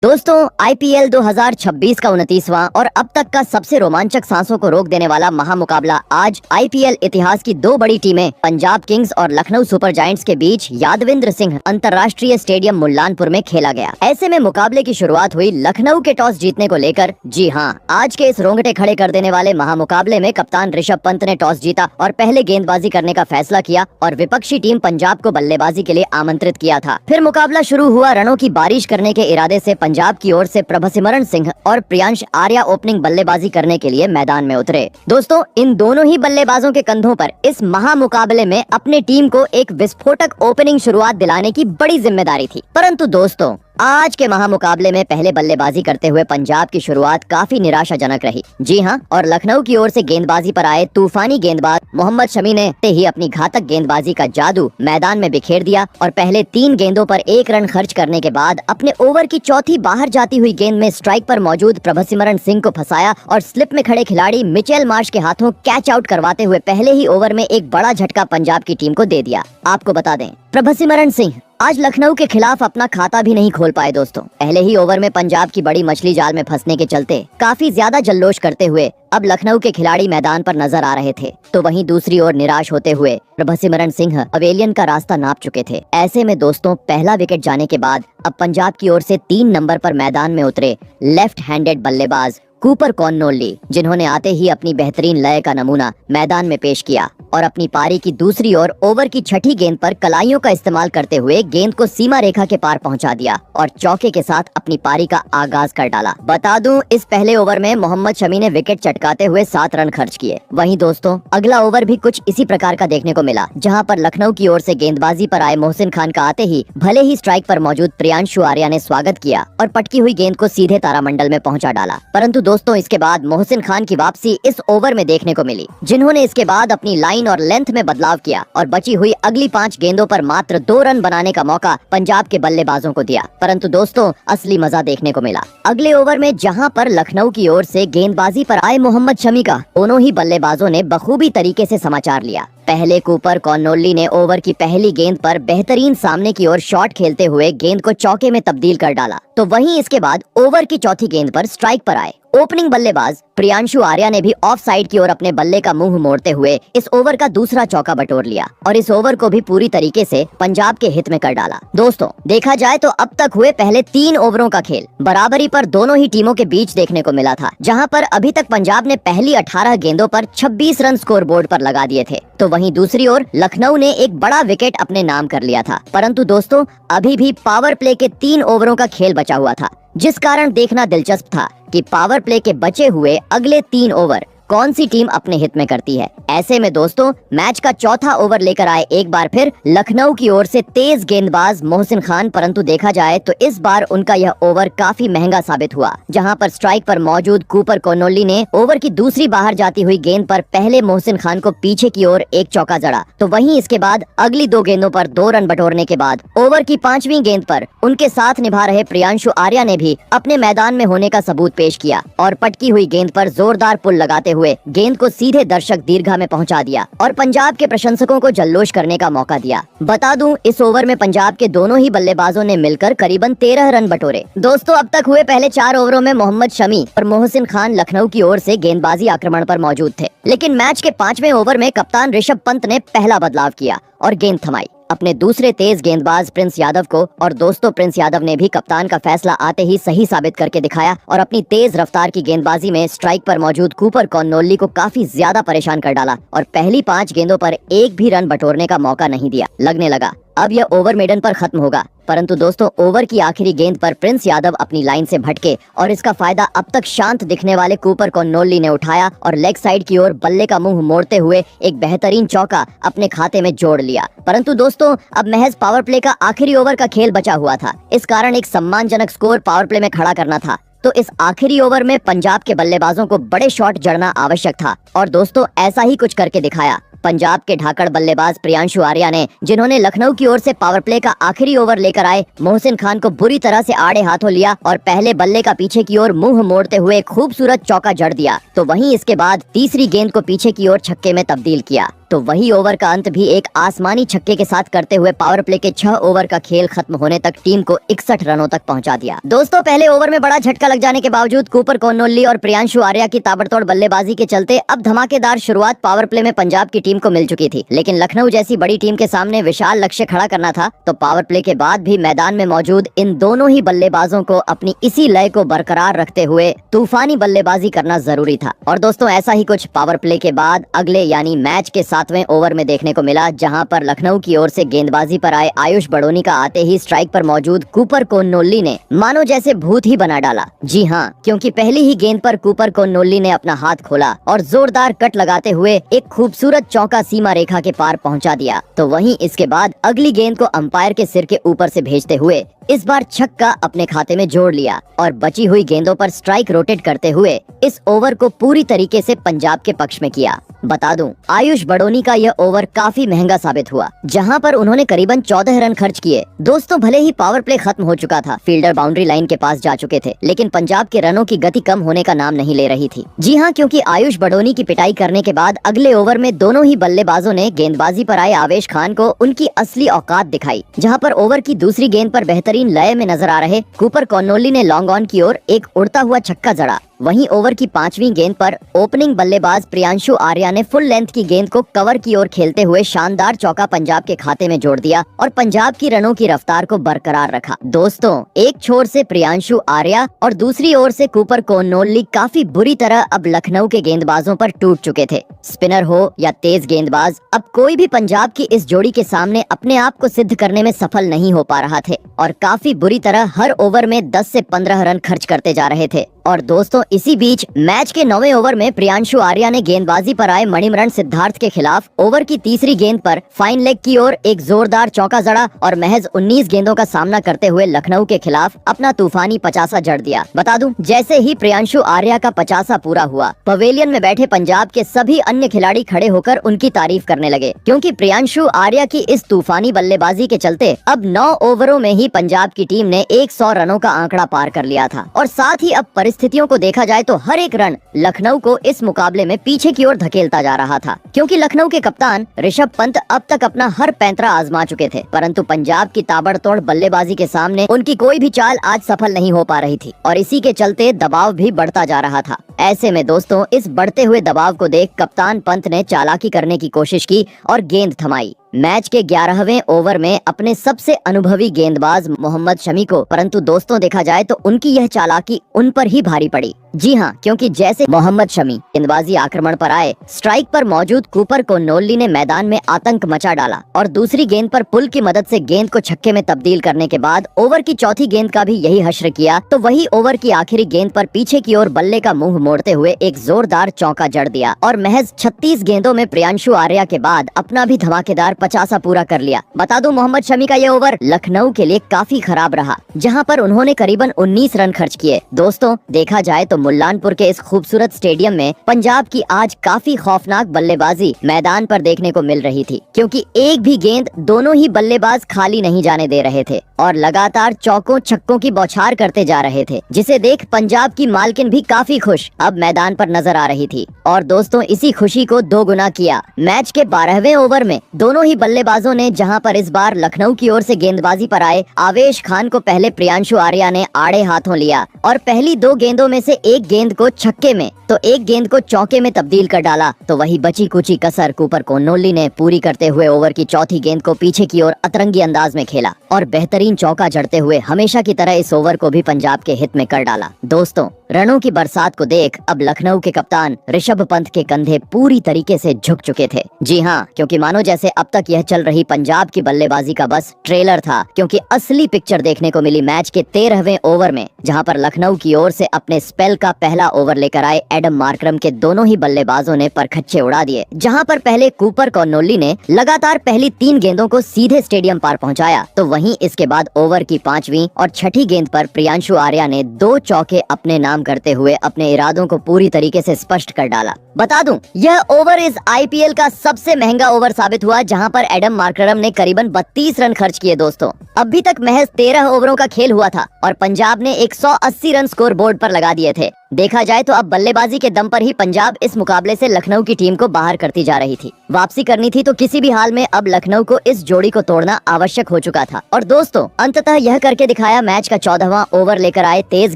दोस्तों आईपीएल 2026 का 29वां और अब तक का सबसे रोमांचक सांसों को रोक देने वाला महामुकाबला आज आईपीएल इतिहास की दो बड़ी टीमें पंजाब किंग्स और लखनऊ सुपर जायंट्स के बीच यादविंद्र सिंह अंतर्राष्ट्रीय स्टेडियम मुल्लानपुर में खेला गया। ऐसे में मुकाबले की शुरुआत हुई लखनऊ के टॉस जीतने को लेकर। जी हां, आज के इस रोंगटे खड़े कर देने वाले महामुकाबले में कप्तान ऋषभ पंत ने टॉस जीता और पहले गेंदबाजी करने का फैसला किया और विपक्षी टीम पंजाब को बल्लेबाजी के लिए आमंत्रित किया था। फिर मुकाबला शुरू हुआ। रनों की बारिश करने के इरादे से पंजाब की ओर से प्रभसिमरन सिंह और प्रियांश आर्या ओपनिंग बल्लेबाजी करने के लिए मैदान में उतरे। दोस्तों इन दोनों ही बल्लेबाजों के कंधों पर इस महामुकाबले में अपनी टीम को एक विस्फोटक ओपनिंग शुरुआत दिलाने की बड़ी जिम्मेदारी थी। परंतु दोस्तों आज के महामुकाबले में पहले बल्लेबाजी करते हुए पंजाब की शुरुआत काफी निराशाजनक रही। जी हां, और लखनऊ की ओर से गेंदबाजी पर आए तूफानी गेंदबाज मोहम्मद शमी ने ही अपनी घातक गेंदबाजी का जादू मैदान में बिखेर दिया और पहले 3 गेंदों पर 1 रन खर्च करने के बाद अपने ओवर की चौथी बाहर जाती हुई गेंद में स्ट्राइक पर मौजूद प्रभसिमरन सिंह को फंसाया और स्लिप में खड़े खिलाड़ी मिचेल मार्श के हाथों कैच आउट करवाते हुए पहले ही ओवर में एक बड़ा झटका पंजाब की टीम को दे दिया। आपको बता दें, प्रभसिमरन सिंह आज लखनऊ के खिलाफ अपना खाता भी नहीं खोल पाए। दोस्तों पहले ही ओवर में पंजाब की बड़ी मछली जाल में फंसने के चलते काफी ज्यादा जल्लोष करते हुए अब लखनऊ के खिलाड़ी मैदान पर नजर आ रहे थे, तो वहीं दूसरी ओर निराश होते हुए प्रभसिमरन सिंह पवेलियन का रास्ता नाप चुके थे। ऐसे में दोस्तों पहला विकेट जाने के बाद अब पंजाब की ओर से 3 नंबर पर मैदान में उतरे लेफ्ट हैंडेड बल्लेबाज कूपर कॉर्नोल्ली, जिन्होंने आते ही अपनी बेहतरीन लय का नमूना मैदान में पेश किया और अपनी पारी की दूसरी ओर ओवर की छठी गेंद पर कलाइयों का इस्तेमाल करते हुए गेंद को सीमा रेखा के पार पहुंचा दिया और चौके के साथ अपनी पारी का आगाज कर डाला। बता दूं, इस पहले ओवर में मोहम्मद शमी ने विकेट चटकाते हुए 7 रन खर्च किए। वहीं दोस्तों अगला ओवर भी कुछ इसी प्रकार का देखने को मिला, जहां पर लखनऊ की ओर से गेंदबाजी पर आए मोहसिन खान का आते ही भले ही स्ट्राइक पर मौजूद प्रियांशु आर्या ने स्वागत किया और पटकी हुई गेंद को सीधे तारामंडल में पहुंचा डाला। परंतु दोस्तों इसके बाद मोहसिन खान की वापसी इस ओवर में देखने को मिली, जिन्होंने इसके बाद अपनी लाइन और लेंथ में बदलाव किया और बची हुई अगली 5 गेंदों पर मात्र 2 रन बनाने का मौका पंजाब के बल्लेबाजों को दिया। परंतु दोस्तों असली मजा देखने को मिला अगले ओवर में, जहां पर लखनऊ की ओर से गेंदबाजी पर आए मोहम्मद शमी का दोनों ही बल्लेबाजों ने बखूबी तरीके से समाचार लिया। पहले कूपर कॉर्नोल्ली ने ओवर की पहली गेंद पर बेहतरीन सामने की ओर शॉट खेलते हुए गेंद को चौके में तब्दील कर डाला, तो वहीं इसके बाद ओवर की चौथी गेंद पर स्ट्राइक पर आए ओपनिंग बल्लेबाज प्रियांशु आर्या ने भी ऑफ साइड की ओर अपने बल्ले का मुंह मोड़ते हुए इस ओवर का दूसरा चौका बटोर लिया और इस ओवर को भी पूरी तरीके से पंजाब के हित में कर डाला। दोस्तों देखा जाए तो अब तक हुए पहले 3 ओवरों का खेल बराबरी पर दोनों ही टीमों के बीच देखने को मिला था, जहां पर अभी तक पंजाब ने पहली 18 गेंदों पर 26 रन स्कोर बोर्ड पर लगा दिए थे, तो वहीं दूसरी ओर लखनऊ ने एक बड़ा विकेट अपने नाम कर लिया था। परंतु दोस्तों अभी भी पावर प्ले के 3 ओवरों का खेल बचा हुआ था, जिस कारण देखना दिलचस्प था कि पावर प्ले के बचे हुए अगले 3 ओवर कौन सी टीम अपने हित में करती है। ऐसे में दोस्तों मैच का चौथा ओवर लेकर आए एक बार फिर लखनऊ की ओर से तेज गेंदबाज मोहसिन खान, परंतु देखा जाए तो इस बार उनका यह ओवर काफी महंगा साबित हुआ, जहां पर स्ट्राइक पर मौजूद कूपर कॉर्नोल्ली ने ओवर की दूसरी बाहर जाती हुई गेंद पर पहले मोहसिन खान को पीछे की ओर एक चौका जड़ा, तो वहीं इसके बाद अगली 2 गेंदों पर 2 रन बटोरने के बाद ओवर की 5वीं गेंद पर उनके साथ निभा रहे प्रियांशु आर्या ने भी अपने मैदान में होने का सबूत पेश किया और पटकी हुई गेंद पर जोरदार पुल लगाते हुए गेंद को सीधे दर्शक दीर्घा में पहुंचा दिया और पंजाब के प्रशंसकों को जल्लोष करने का मौका दिया। बता दूं इस ओवर में पंजाब के दोनों ही बल्लेबाजों ने मिलकर करीबन 13 रन बटोरे। दोस्तों अब तक हुए पहले 4 ओवरों में मोहम्मद शमी और मोहसिन खान लखनऊ की ओर से गेंदबाजी आक्रमण पर मौजूद थे, लेकिन मैच के 5वें ओवर में कप्तान ऋषभ पंत ने पहला बदलाव किया और गेंद थमाई अपने दूसरे तेज गेंदबाज प्रिंस यादव को, और दोस्तों प्रिंस यादव ने भी कप्तान का फैसला आते ही सही साबित करके दिखाया और अपनी तेज रफ्तार की गेंदबाजी में स्ट्राइक पर मौजूद कूपर कॉर्नोल्ली को काफी ज्यादा परेशान कर डाला और पहली 5 गेंदों पर एक भी रन बटोरने का मौका नहीं दिया। लगने लगा अब यह ओवर मेडन पर खत्म होगा, परंतु दोस्तों ओवर की आखिरी गेंद पर प्रिंस यादव अपनी लाइन से भटके और इसका फायदा अब तक शांत दिखने वाले कूपर कॉर्नोल्ली ने उठाया और लेग साइड की ओर बल्ले का मुंह मोड़ते हुए एक बेहतरीन चौका अपने खाते में जोड़ लिया। परंतु दोस्तों अब महज पावर प्ले का आखिरी ओवर का खेल बचा हुआ था, इस कारण एक सम्मानजनक स्कोर पावर प्ले में खड़ा करना था, तो इस आखिरी ओवर में पंजाब के बल्लेबाजों को बड़े शॉट जड़ना आवश्यक था और दोस्तों ऐसा ही कुछ करके दिखाया। पंजाब के ढाकड़ बल्लेबाज प्रियांशु आर्या ने, जिन्होंने लखनऊ की ओर से पावर प्ले का आखिरी ओवर लेकर आए मोहसिन खान को बुरी तरह से आड़े हाथों लिया और पहले बल्ले का पीछे की ओर मुंह मोड़ते हुए खूबसूरत चौका जड़ दिया। तो वहीं इसके बाद तीसरी गेंद को पीछे की ओर छक्के में तब्दील किया। तो वही ओवर का अंत भी एक आसमानी छक्के के साथ करते हुए पावर प्ले के 6 ओवर का खेल खत्म होने तक टीम को 61 रनों तक पहुंचा दिया। दोस्तों, पहले ओवर में बड़ा झटका लग जाने के बावजूद कूपर कोन्नोल्ली और प्रियांशु आर्या की ताबड़तोड़ बल्लेबाजी के चलते अब धमाकेदार शुरुआत पावर प्ले में पंजाब की टीम को मिल चुकी थी। लेकिन लखनऊ जैसी बड़ी टीम के सामने विशाल लक्ष्य खड़ा करना था, तो पावर प्ले के बाद भी मैदान में मौजूद इन दोनों ही बल्लेबाजों को अपनी इसी लय को बरकरार रखते हुए तूफानी बल्लेबाजी करना जरूरी था। और दोस्तों, ऐसा ही कुछ पावर प्ले के बाद अगले यानी मैच के 7वें ओवर में देखने को मिला, जहां पर लखनऊ की ओर से गेंदबाजी पर आए आयुष बड़ोनी का आते ही स्ट्राइक पर मौजूद कूपर कोन्नोल्ली ने मानो जैसे भूत ही बना डाला। जी हां, क्योंकि पहली ही गेंद पर कूपर कोन्नोल्ली ने अपना हाथ खोला और जोरदार कट लगाते हुए एक खूबसूरत चौका सीमा रेखा के पार पहुंचा दिया। तो वहीं इसके बाद अगली गेंद को अंपायर के सिर के ऊपर से भेजते हुए इस बार छक्का अपने खाते में जोड़ लिया और बची हुई गेंदों पर स्ट्राइक रोटेट करते हुए इस ओवर को पूरी तरीके से पंजाब के पक्ष में किया। बता दूं, आयुष बड़ोनी का यह ओवर काफी महंगा साबित हुआ, जहां पर उन्होंने करीबन 14 रन खर्च किए। दोस्तों, भले ही पावर प्ले खत्म हो चुका था, फील्डर बाउंड्री लाइन के पास जा चुके थे, लेकिन पंजाब के रनों की गति कम होने का नाम नहीं ले रही थी। जी हां, क्योंकि आयुष बड़ोनी की पिटाई करने के बाद अगले ओवर में दोनों ही बल्लेबाजों ने गेंदबाजी पर आए आवेश खान को उनकी असली औकात दिखाई, जहाँ पर ओवर की दूसरी गेंद पर बेहतरीन लय में नजर आ रहे कूपर कोन्नोल्ली ने लॉन्ग ऑन की ओर एक उड़ता हुआ छक्का जड़ा। वहीं ओवर की 5वीं गेंद पर ओपनिंग बल्लेबाज प्रियांशु आर्या ने फुल लेंथ की गेंद को कवर की ओर खेलते हुए शानदार चौका पंजाब के खाते में जोड़ दिया और पंजाब की रनों की रफ्तार को बरकरार रखा। दोस्तों, एक छोर से प्रियांशु आर्या और दूसरी ओर से कूपर कोन्नोल्ली काफी बुरी तरह अब लखनऊ के गेंदबाजों पर टूट चुके थे। स्पिनर हो या तेज गेंदबाज, अब कोई भी पंजाब की इस जोड़ी के सामने अपने आप को सिद्ध करने में सफल नहीं हो पा रहा थे और काफी बुरी तरह हर ओवर में 10 से 15 रन खर्च करते जा रहे थे। और दोस्तों, इसी बीच मैच के 9वें ओवर में प्रियांशु आर्या ने गेंदबाजी पर आए मणिमरण सिद्धार्थ के खिलाफ ओवर की तीसरी गेंद पर फाइन लेग की ओर एक जोरदार चौका जड़ा और महज 19 गेंदों का सामना करते हुए लखनऊ के खिलाफ अपना तूफानी 50 जड़ दिया। बता दूं, जैसे ही प्रियांशु आर्या का 50 पूरा हुआ, पवेलियन में बैठे पंजाब के सभी अन्य खिलाड़ी खड़े होकर उनकी तारीफ करने लगे, क्योंकि प्रियांशु आर्या की इस तूफानी बल्लेबाजी के चलते अब 9 ओवरों में ही पंजाब की टीम ने 100 रनों का आंकड़ा पार कर लिया था। और साथ ही अब परिस्थितियों को देखा जाए तो हर एक रन लखनऊ को इस मुकाबले में पीछे की ओर धकेलता जा रहा था, क्योंकि लखनऊ के कप्तान ऋषभ पंत अब तक अपना हर पैंतरा आजमा चुके थे, परंतु पंजाब की ताबड़तोड़ बल्लेबाजी के सामने उनकी कोई भी चाल आज सफल नहीं हो पा रही थी और इसी के चलते दबाव भी बढ़ता जा रहा था। ऐसे में दोस्तों, इस बढ़ते हुए दबाव को देख कप्तान पंत ने चालाकी करने की कोशिश की और गेंद थमाई। मैच के 11वें ओवर में अपने सबसे अनुभवी गेंदबाज मोहम्मद शमी को, परंतु दोस्तों देखा जाए तो उनकी यह चालाकी उन पर ही भारी पड़ी। जी हां, क्योंकि जैसे मोहम्मद शमी गेंदबाजी आक्रमण पर आए, स्ट्राइक पर मौजूद कूपर कोन्नोल्ली ने मैदान में आतंक मचा डाला और दूसरी गेंद पर पुल की मदद से गेंद को छक्के में तब्दील करने के बाद ओवर की चौथी गेंद का भी यही हश्र किया, तो वही ओवर की आखिरी गेंद पर पीछे की ओर बल्ले का मुंह मोड़ते हुए एक जोरदार चौका जड़ दिया और महज 36 गेंदों में प्रियांशु आर्या के बाद अपना भी धमाकेदार 50 पूरा कर लिया। बता दूं, मोहम्मद शमी का ये ओवर लखनऊ के लिए काफी खराब रहा, जहां पर उन्होंने करीबन 19 रन खर्च किए। दोस्तों, देखा जाए तो मुल्लानपुर के इस खूबसूरत स्टेडियम में पंजाब की आज काफी खौफनाक बल्लेबाजी मैदान पर देखने को मिल रही थी, क्योंकि एक भी गेंद दोनों ही बल्लेबाज खाली नहीं जाने दे रहे थे और लगातार चौकों छक्कों की बौछार करते जा रहे थे, जिसे देख पंजाब की मालकिन भी काफी खुश अब मैदान पर नजर आ रही थी। और दोस्तों, इसी खुशी को दोगुना किया मैच के 12वें ओवर में दोनों ही बल्लेबाजों ने, जहां पर इस बार लखनऊ की ओर से गेंदबाजी पर आए आवेश खान को पहले प्रियांशु आर्या ने आड़े हाथों लिया और पहली 2 गेंदों में से एक गेंद को छक्के में तो एक गेंद को चौके में तब्दील कर डाला, तो वही बची कुची कसर कूपर कोन्नोल्ली ने पूरी करते हुए ओवर की चौथी गेंद को पीछे की ओर अतरंगी अंदाज में खेला और बेहतरीन चौका जड़ते हुए हमेशा की तरह इस ओवर को भी पंजाब के हित में कर डाला। दोस्तों, रनों की बरसात को देख अब लखनऊ के कप्तान ऋषभ पंत के कंधे पूरी तरीके से झुक चुके थे। जी हाँ, क्योंकि मानो जैसे अब तक यह चल रही पंजाब की बल्लेबाजी का बस ट्रेलर था, क्योंकि असली पिक्चर देखने को मिली मैच के 13वें ओवर में, जहां पर लखनऊ की ओर से अपने स्पेल का पहला ओवर लेकर आए एडम मार्करम के दोनों ही बल्लेबाजों ने परखच्चे उड़ा दिए। जहां पर पहले कूपर कोन्नोल्ली ने लगातार पहली 3 गेंदों को सीधे स्टेडियम पार पहुंचाया, तो वहीं इसके बाद ओवर की 5वीं और 6ठी गेंद पर प्रियांशु आर्या ने 2 चौके मौके अपने नाम करते हुए अपने इरादों को पूरी तरीके से स्पष्ट कर डाला। बता दूं, यह ओवर इस आईपीएल का सबसे महंगा ओवर साबित हुआ, जहां पर एडम मार्करम ने करीबन 32 रन खर्च किए। दोस्तों, अभी तक महज 13 ओवरों का खेल हुआ था और पंजाब ने 180 रन स्कोर बोर्ड पर लगा दिए थे। देखा जाए तो अब बल्लेबाजी के दम पर ही पंजाब इस मुकाबले से लखनऊ की टीम को बाहर करती जा रही थी। वापसी करनी थी तो किसी भी हाल में अब लखनऊ को इस जोड़ी को तोड़ना आवश्यक हो चुका था। और दोस्तों, अंततः यह करके दिखाया। मैच का 14वां ओवर लेकर आए तेज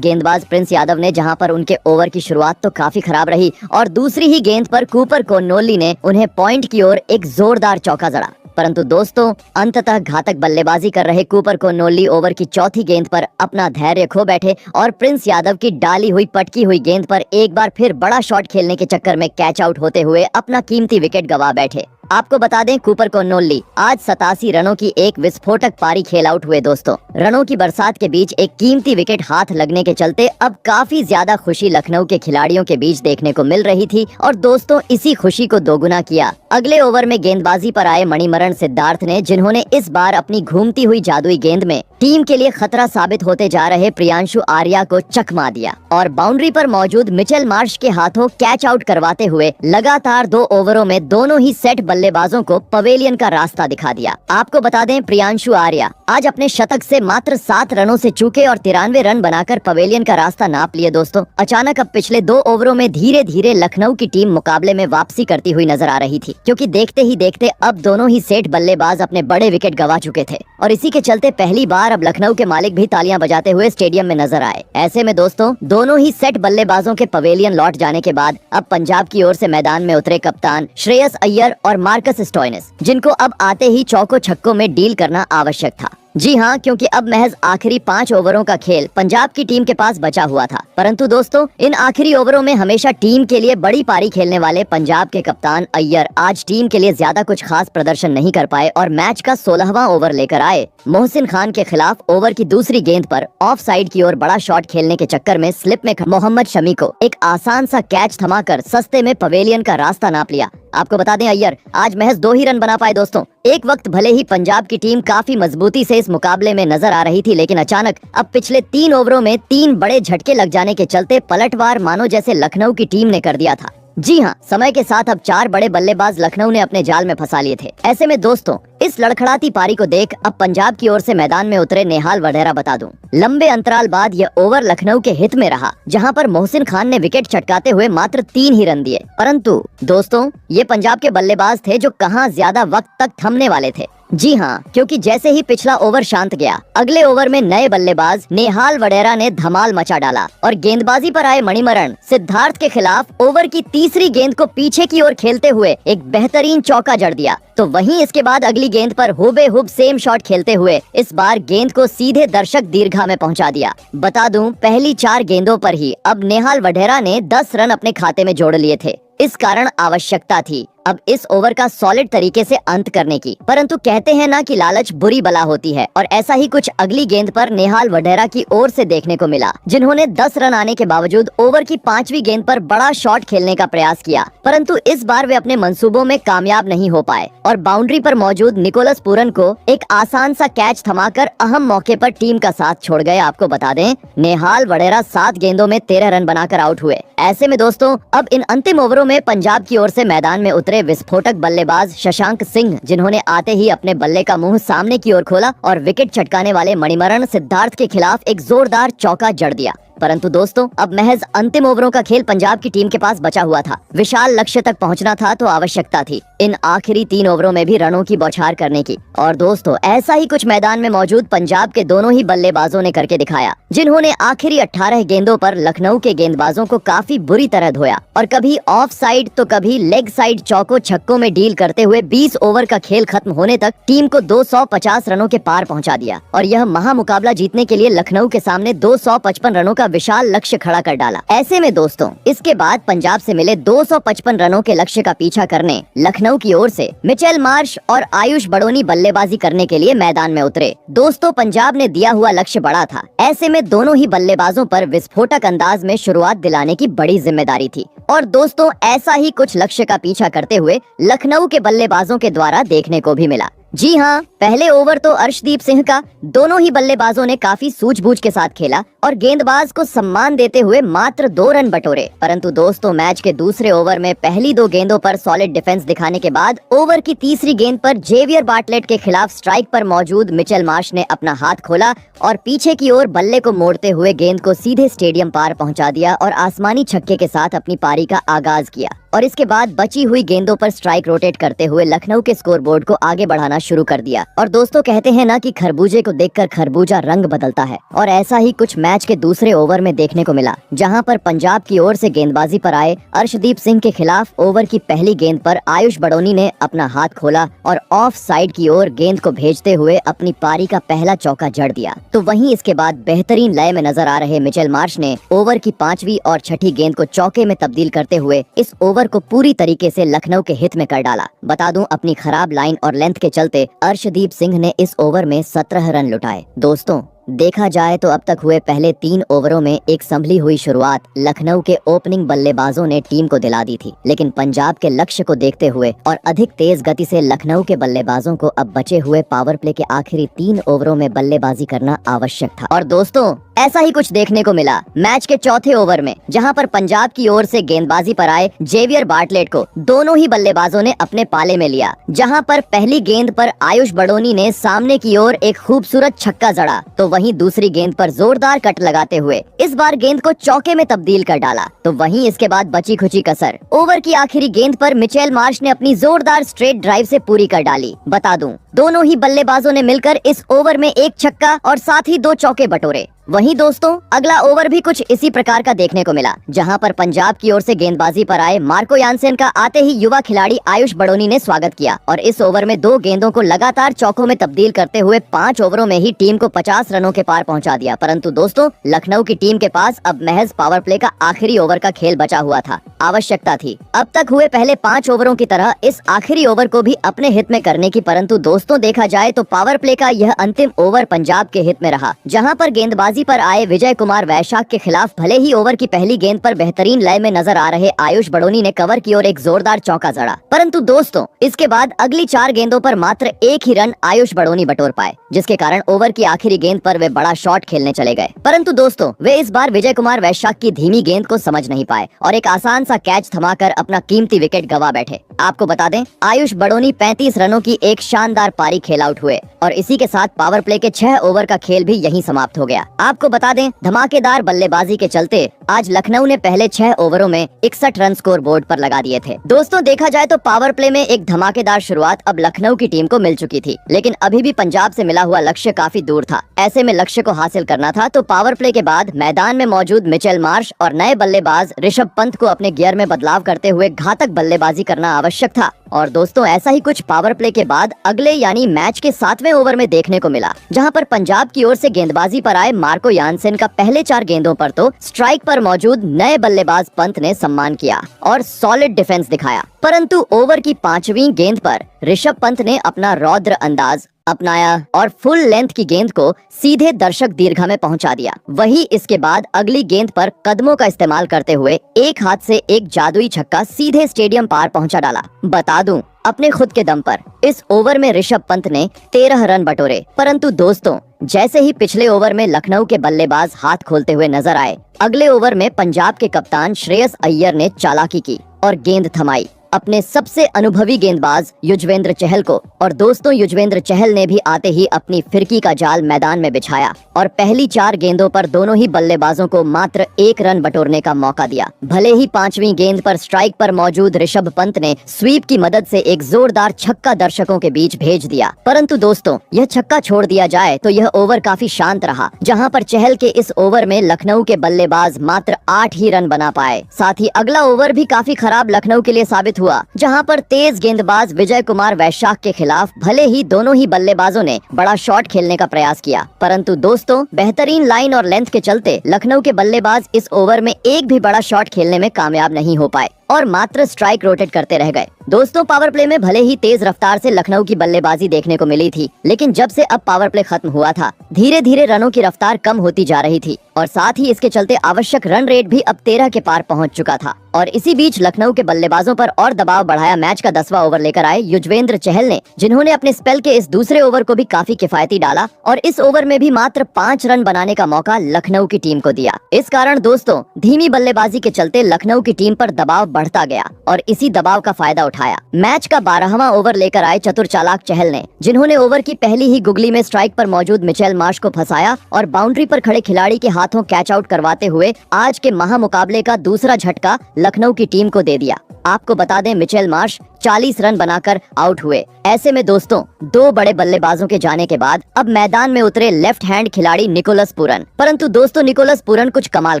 गेंदबाज प्रिंस यादव ने, जहां पर उनके ओवर की शुरुआत तो काफी खराब रही और दूसरी ही गेंद पर कूपर कोन्नोली ने उन्हें पॉइंट की ओर एक जोरदार चौका जड़ा। परंतु दोस्तों, अंततः घातक बल्लेबाजी कर रहे कूपर कोन्नोली ओवर की चौथी गेंद पर अपना धैर्य खो बैठे और प्रिंस यादव की डाली हुई पटकी हुई गेंद पर एक बार फिर बड़ा शॉट खेलने के चक्कर में कैच आउट होते हुए अपना कीमती विकेट गंवा बैठे। आपको बता दें, कूपर कोन्नोली आज 87 रनों की एक विस्फोटक पारी खेल आउट हुए। दोस्तों, रनों की बरसात के बीच एक कीमती विकेट हाथ लगने के चलते अब काफी ज्यादा खुशी लखनऊ के खिलाड़ियों के बीच देखने को मिल रही थी। और दोस्तों, इसी खुशी को दोगुना किया अगले ओवर में गेंदबाजी पर आए मणिमरण सिद्धार्थ ने, जिन्होंने इस बार अपनी घूमती हुई जादुई गेंद में टीम के लिए खतरा साबित होते जा रहे प्रियांशु आर्या को चकमा दिया और बाउंड्री पर मौजूद मिचेल मार्श के हाथों कैच आउट करवाते हुए लगातार 2 ओवरों में दोनों ही सेट बल्लेबाजों को पवेलियन का रास्ता दिखा दिया। आपको बता दें, प्रियांशु आर्या आज अपने शतक से मात्र 7 रनों से चूके और 93 रन बनाकर पवेलियन का रास्ता नाप लिए। दोस्तों, अचानक अब पिछले 2 ओवरों में धीरे धीरे लखनऊ की टीम मुकाबले में वापसी करती हुई नजर आ रही थी, क्योंकि देखते ही देखते अब दोनों ही सेठ बल्लेबाज अपने बड़े विकेट गंवा चुके थे और इसी के चलते पहली बार अब लखनऊ के मालिक भी तालियां बजाते हुए स्टेडियम में नजर आए। ऐसे में दोस्तों, दोनों ही सेट बल्लेबाजों के पवेलियन लौट जाने के बाद अब पंजाब की ओर से मैदान में उतरे कप्तान श्रेयस अय्यर और मार्कस स्टोइनिस, जिनको अब आते ही चौको छक्कों में डील करना आवश्यक था। जी हाँ, क्योंकि अब महज आखिरी 5 ओवरों का खेल पंजाब की टीम के पास बचा हुआ था। परंतु दोस्तों, इन आखिरी ओवरों में हमेशा टीम के लिए बड़ी पारी खेलने वाले पंजाब के कप्तान अय्यर आज टीम के लिए ज्यादा कुछ खास प्रदर्शन नहीं कर पाए और मैच का 16वां ओवर लेकर आए मोहसिन खान के खिलाफ ओवर की दूसरी गेंद पर ऑफ साइड की ओर बड़ा शॉट खेलने के चक्कर में स्लिप में मोहम्मद शमी को एक आसान सा कैच थमाकर सस्ते में पवेलियन का रास्ता नाप लिया। आपको बता दें, अय्यर आज महज 2 ही रन बना पाए। दोस्तों, एक वक्त भले ही पंजाब की टीम काफी मजबूती से इस मुकाबले में नजर आ रही थी, लेकिन अचानक अब पिछले 3 ओवरों में 3 बड़े झटके लग जाने के चलते पलटवार मानो जैसे लखनऊ की टीम ने कर दिया था। जी हाँ, समय के साथ अब 4 बड़े बल्लेबाज लखनऊ ने अपने जाल में फंसा लिए थे। ऐसे में दोस्तों, इस लड़खड़ाती पारी को देख अब पंजाब की ओर से मैदान में उतरे नेहाल वढेरा बता दूं, लंबे अंतराल बाद यह ओवर लखनऊ के हित में रहा, जहां पर मोहसिन खान ने विकेट चटकाते हुए मात्र 3 ही रन दिए। परंतु दोस्तों, ये पंजाब के बल्लेबाज थे जो कहां ज्यादा वक्त तक थमने वाले थे। जी हाँ, क्योंकि जैसे ही पिछला ओवर शांत गया, अगले ओवर में नए बल्लेबाज नेहाल वढेरा ने धमाल मचा डाला और गेंदबाजी पर आए मणिमरण सिद्धार्थ के खिलाफ ओवर की तीसरी गेंद को पीछे की ओर खेलते हुए एक बेहतरीन चौका जड़ दिया। तो वहीं इसके बाद अगली गेंद पर हुबेहुब सेम शॉट खेलते हुए इस बार गेंद को सीधे दर्शक दीर्घा में पहुंचा दिया। बता दूं, पहली 4 गेंदों पर ही अब नेहाल वढेरा ने 10 रन अपने खाते में जोड़ लिए थे। इस कारण आवश्यकता थी अब इस ओवर का सॉलिड तरीके से अंत करने की। परंतु कहते हैं ना कि लालच बुरी बला होती है, और ऐसा ही कुछ अगली गेंद पर नेहाल वढेरा की ओर से देखने को मिला, जिन्होंने 10 रन आने के बावजूद ओवर की 5वीं गेंद पर बड़ा शॉट खेलने का प्रयास किया। परंतु इस बार वे अपने मंसूबों में कामयाब नहीं हो पाए और बाउंड्री पर मौजूद निकोलस पूरन को एक आसान सा कैच थमाकर अहम मौके पर टीम का साथ छोड़ गए। आपको बता दें, नेहाल वढेरा 7 गेंदों में 13 रन बनाकर आउट हुए। ऐसे में दोस्तों, अब इन अंतिम ओवरों में पंजाब की ओर से मैदान में उतरे विस्फोटक बल्लेबाज शशांक सिंह, जिन्होंने आते ही अपने बल्ले का मुंह सामने की ओर खोला और विकेट चटकाने वाले मणिमरण सिद्धार्थ के खिलाफ एक जोरदार चौका जड़ दिया। परंतु दोस्तों, अब महज अंतिम ओवरों का खेल पंजाब की टीम के पास बचा हुआ था। विशाल लक्ष्य तक पहुंचना था तो आवश्यकता थी इन आखिरी 3 ओवरों में भी रनों की बौछार करने की। और दोस्तों, ऐसा ही कुछ मैदान में मौजूद पंजाब के दोनों ही बल्लेबाजों ने करके दिखाया, जिन्होंने आखिरी 18 गेंदों पर लखनऊ के गेंदबाजों को काफी बुरी तरह धोया और कभी ऑफ साइड तो कभी लेग साइड चौको छक्कों में डील करते हुए 20 ओवर का खेल खत्म होने तक टीम को 250 रनों के पार पहुंचा दिया और यह महामुकाबला जीतने के लिए लखनऊ के सामने 255 रनों का विशाल लक्ष्य खड़ा कर डाला। ऐसे में दोस्तों, इसके बाद पंजाब से मिले 255 रनों के लक्ष्य का पीछा करने लखनऊ की ओर से मिचेल मार्श और आयुष बड़ोनी बल्लेबाजी करने के लिए मैदान में उतरे। दोस्तों, पंजाब ने दिया हुआ लक्ष्य बड़ा था। ऐसे में दोनों ही बल्लेबाजों पर विस्फोटक अंदाज में शुरुआत दिलाने की बड़ी जिम्मेदारी थी। और दोस्तों, ऐसा ही कुछ लक्ष्य का पीछा करते हुए लखनऊ के बल्लेबाजों के द्वारा देखने को भी मिला। जी हाँ, पहले ओवर तो अर्शदीप सिंह का दोनों ही बल्लेबाजों ने काफी सूझबूझ के साथ खेला और गेंदबाज को सम्मान देते हुए मात्र 2 रन बटोरे। परंतु दोस्तों, मैच के दूसरे ओवर में पहली 2 गेंदों पर सॉलिड डिफेंस दिखाने के बाद ओवर की तीसरी गेंद पर जेवियर बार्टलेट के खिलाफ स्ट्राइक पर मौजूद मिचेल मार्श ने अपना हाथ खोला और पीछे की ओर बल्ले को मोड़ते हुए गेंद को सीधे स्टेडियम पार पहुंचा दिया और आसमानी छक्के के साथ अपनी पारी का आगाज किया। और इसके बाद बची हुई गेंदों पर स्ट्राइक रोटेट करते हुए लखनऊ के स्कोरबोर्ड को आगे बढ़ाना शुरू कर दिया। और दोस्तों, कहते हैं ना कि खरबूजे को देखकर खरबूजा रंग बदलता है, और ऐसा ही कुछ मैच के दूसरे ओवर में देखने को मिला, जहां पर पंजाब की ओर से गेंदबाजी पर आए अर्शदीप सिंह के खिलाफ ओवर की पहली गेंद पर आयुष बड़ोनी ने अपना हाथ खोला और ऑफ साइड की ओर गेंद को भेजते हुए अपनी पारी का पहला चौका जड़ दिया। तो वहीं इसके बाद बेहतरीन लय में नजर आ रहे मिचेल मार्श ने ओवर की 5वीं और 6ठी गेंद को चौके में तब्दील करते हुए इस ओवर को पूरी तरीके से लखनऊ के हित में कर डाला। बता दूं, अपनी खराब लाइन और लेंथ के चलते अर्शदीप सिंह ने इस ओवर में 17 रन लुटाए। दोस्तों, देखा जाए तो अब तक हुए पहले 3 ओवरों में एक संभली हुई शुरुआत लखनऊ के ओपनिंग बल्लेबाजों ने टीम को दिला दी थी, लेकिन पंजाब के लक्ष्य को देखते हुए और अधिक तेज गति से लखनऊ के बल्लेबाजों को अब बचे हुए पावर प्ले के आखिरी 3 ओवरों में बल्लेबाजी करना आवश्यक था। और दोस्तों, ऐसा ही कुछ देखने को मिला मैच के चौथे ओवर में, जहां पर पंजाब की ओर से गेंदबाजी पर आए जेवियर बार्टलेट को दोनों ही बल्लेबाजों ने अपने पाले में लिया, जहां पर पहली गेंद पर आयुष बड़ोनी ने सामने की ओर एक खूबसूरत छक्का जड़ा, तो वहीं दूसरी गेंद पर जोरदार कट लगाते हुए इस बार गेंद को चौके में तब्दील कर डाला। तो वहीं इसके बाद बची खुची कसर ओवर की आखिरी गेंद पर मिचेल मार्श ने अपनी जोरदार स्ट्रेट ड्राइव से पूरी कर डाली। बता दूं, दोनों ही बल्लेबाजों ने मिलकर इस ओवर में एक छक्का और साथ ही 2 चौके बटोरे। वहीं दोस्तों, अगला ओवर भी कुछ इसी प्रकार का देखने को मिला, जहां पर पंजाब की ओर से गेंदबाजी पर आए मार्को यानसेन का आते ही युवा खिलाड़ी आयुष बड़ोनी ने स्वागत किया और इस ओवर में 2 गेंदों को लगातार चौकों में तब्दील करते हुए 5 ओवरों में ही टीम को 50 रनों के पार पहुंचा दिया। परंतु दोस्तों, लखनऊ की टीम के पास अब महज पावर प्ले का आखिरी ओवर का खेल बचा हुआ था। आवश्यकता थी अब तक हुए पहले 5 ओवरों की तरह इस आखिरी ओवर को भी अपने हित में करने की। परंतु दोस्तों, देखा जाए तो पावर प्ले का यह अंतिम ओवर पंजाब के हित में रहा, जहां पर गेंदबाजी पर आए विजय कुमार वैशाख के खिलाफ भले ही ओवर की पहली गेंद पर बेहतरीन लय में नजर आ रहे आयुष बड़ोनी ने कवर की ओर एक जोरदार चौका जड़ा, परंतु दोस्तों, इसके बाद अगली 4 गेंदों पर मात्र 1 ही रन आयुष बड़ोनी बटोर पाए, जिसके कारण ओवर की आखिरी गेंद पर वे बड़ा शॉट खेलने चले गए। परंतु दोस्तों, वे इस बार विजय कुमार वैशाख की धीमी गेंद को समझ नहीं पाए और एक आसान सा कैच थमाकर अपना कीमती विकेट गवा बैठे। आपको बता दें, आयुष बड़ोनी 35 रनों की एक शानदार पारी खेल आउट हुए और इसी के साथ पावर प्ले के 6 ओवर का खेल भी यहीं समाप्त हो गया। आपको बता दें, धमाकेदार बल्लेबाजी के चलते आज लखनऊ ने पहले 6 ओवरों में 61 रन स्कोर बोर्ड पर लगा दिए थे। दोस्तों, देखा जाए तो पावर प्ले में एक धमाकेदार शुरुआत अब लखनऊ की टीम को मिल चुकी थी, लेकिन अभी भी पंजाब से मिला हुआ लक्ष्य काफी दूर था। ऐसे में लक्ष्य को हासिल करना था तो पावर प्ले के बाद मैदान में मौजूद मिचेल मार्श और नए बल्लेबाज ऋषभ पंत को अपने गियर में बदलाव करते हुए घातक बल्लेबाजी करना आवश्यक था। और दोस्तों, ऐसा ही कुछ पावर प्ले के बाद अगले यानी मैच के 7वें ओवर में देखने को मिला, जहां पर पंजाब की ओर से गेंदबाजी पर आए मार्को यानसेन का पहले 4 गेंदों पर तो स्ट्राइक पर मौजूद नए बल्लेबाज पंत ने सम्मान किया और सॉलिड डिफेंस दिखाया, परंतु ओवर की 5वीं गेंद पर ऋषभ पंत ने अपना रौद्र अंदाज अपनाया और फुल लेंथ की गेंद को सीधे दर्शक दीर्घा में पहुंचा दिया। वही इसके बाद अगली गेंद पर कदमों का इस्तेमाल करते हुए एक हाथ से एक जादुई छक्का सीधे स्टेडियम पार पहुंचा डाला। बता दूं, अपने खुद के दम पर इस ओवर में ऋषभ पंत ने 13 रन बटोरे। परंतु दोस्तों, जैसे ही पिछले ओवर में लखनऊ के बल्लेबाज हाथ खोलते हुए नजर आए, अगले ओवर में पंजाब के कप्तान श्रेयस अय्यर ने चालाकी की और गेंद थमाई अपने सबसे अनुभवी गेंदबाज युजवेंद्र चहल को। और दोस्तों, युजवेंद्र चहल ने भी आते ही अपनी फिरकी का जाल मैदान में बिछाया और पहली 4 गेंदों पर दोनों ही बल्लेबाजों को मात्र 1 रन बटोरने का मौका दिया। भले ही 5वीं गेंद पर स्ट्राइक पर मौजूद ऋषभ पंत ने स्वीप की मदद से एक जोरदार छक्का दर्शकों के बीच भेज दिया, परंतु दोस्तों, यह छक्का छोड़ दिया जाए तो यह ओवर काफी शांत रहा, जहां पर चहल के इस ओवर में लखनऊ के बल्लेबाज मात्र 8 ही रन बना पाए। साथ ही अगला ओवर भी काफी खराब लखनऊ के लिए साबित हुआ, जहां पर तेज गेंदबाज विजय कुमार वैशाख के खिलाफ भले ही दोनों ही बल्लेबाजों ने बड़ा शॉट खेलने का प्रयास किया, परंतु दोस्तों, बेहतरीन लाइन और लेंथ के चलते लखनऊ के बल्लेबाज इस ओवर में एक भी बड़ा शॉट खेलने में कामयाब नहीं हो पाए और मात्र स्ट्राइक रोटेट करते रह गए। दोस्तों, पावर प्ले में भले ही तेज रफ्तार से लखनऊ की बल्लेबाजी देखने को मिली थी, लेकिन जब से अब पावर प्ले खत्म हुआ था, धीरे धीरे रनों की रफ्तार कम होती जा रही थी और साथ ही इसके चलते आवश्यक रन रेट भी अब 13 के पार पहुंच चुका था। और इसी बीच लखनऊ के बल्लेबाजों पर और दबाव बढ़ाया मैच का 10वां ओवर लेकर आए युजवेंद्र चहल ने, जिन्होंने अपने स्पेल के इस दूसरे ओवर को भी काफी किफायती डाला और इस ओवर में भी मात्र 5 रन बनाने का मौका लखनऊ की टीम को दिया। इस कारण दोस्तों, धीमी बल्लेबाजी के चलते लखनऊ की टीम पर दबाव बढ़ता गया और इसी दबाव का फायदा उठाया मैच का 12वां ओवर लेकर आए चतुर चालाक चहल ने, जिन्होंने ओवर की पहली ही गुगली में स्ट्राइक पर मौजूद मिचेल मार्श को फंसाया और बाउंड्री पर खड़े खिलाड़ी के हाथों कैच आउट करवाते हुए आज के महामुकाबले का दूसरा झटका लखनऊ की टीम को दे दिया। आपको बता दें, मिचेल मार्श 40 रन बनाकर आउट हुए। ऐसे में दोस्तों, 2 बड़े बल्लेबाजों के जाने के बाद अब मैदान में उतरे लेफ्ट हैंड खिलाड़ी निकोलस पूरन। परंतु दोस्तों, निकोलस पूरन कुछ कमाल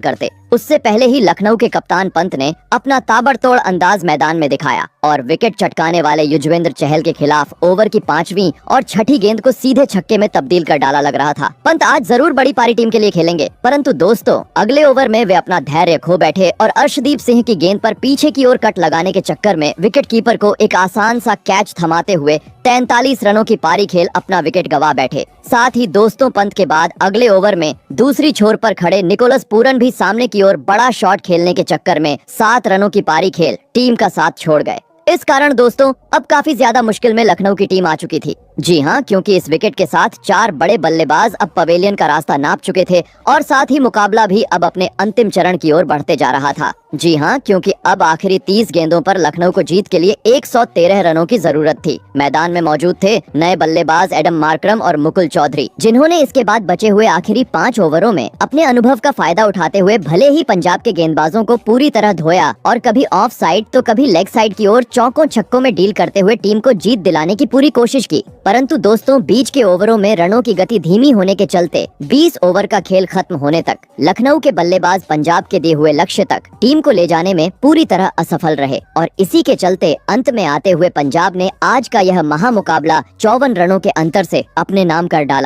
करते उससे पहले ही लखनऊ के कप्तान पंत ने अपना ताबड़तोड़ अंदाज मैदान में दिखाया और विकेट चटकाने वाले युजवेंद्र चहल के खिलाफ ओवर की 5वीं और 6ठी गेंद को सीधे छक्के में तब्दील कर डाला लग रहा था। पंत आज जरूर बड़ी पारी टीम के लिए खेलेंगे, परंतु दोस्तों, अगले ओवर में वे अपना धैर्य खो बैठे और अर्शदीप सिंह की गेंद पर पीछे की ओर कट लगाने के चक्कर में विकेट कीपर को एक आसान सा कैच थमाते हुए 43 रनों की पारी खेल अपना विकेट गवा बैठे। साथ ही दोस्तों, पंत के बाद अगले ओवर में दूसरी छोर पर खड़े निकोलस पूरन भी सामने की ओर बड़ा शॉट खेलने के चक्कर में 7 रनों की पारी खेल टीम का साथ छोड़ गए। इस कारण दोस्तों, अब काफी ज्यादा मुश्किल में लखनऊ की टीम आ चुकी थी। जी हाँ, क्योंकि इस विकेट के साथ 4 बड़े बल्लेबाज अब पवेलियन का रास्ता नाप चुके थे और साथ ही मुकाबला भी अब अपने अंतिम चरण की ओर बढ़ते जा रहा था। जी हाँ, क्योंकि अब आखिरी 30 गेंदों पर लखनऊ को जीत के लिए 113 रनों की जरूरत थी। मैदान में मौजूद थे नए बल्लेबाज एडम मार्करम और मुकुल चौधरी, जिन्होंने इसके बाद बचे हुए आखिरी 5 ओवरों में अपने अनुभव का फायदा उठाते हुए भले ही पंजाब के गेंदबाजों को पूरी तरह धोया और कभी ऑफ साइड तो कभी लेग साइड की ओर चौकों छक्कों में डील करते हुए टीम को जीत दिलाने की पूरी कोशिश की। परंतु दोस्तों, बीच के ओवरों में रनों की गति धीमी होने के चलते 20 ओवर का खेल खत्म होने तक लखनऊ के बल्लेबाज पंजाब के दिए हुए लक्ष्य तक टीम को ले जाने में पूरी तरह असफल रहे और इसी के चलते अंत में आते हुए पंजाब ने आज का यह महामुकाबला 54 रनों के अंतर से अपने नाम कर डाला।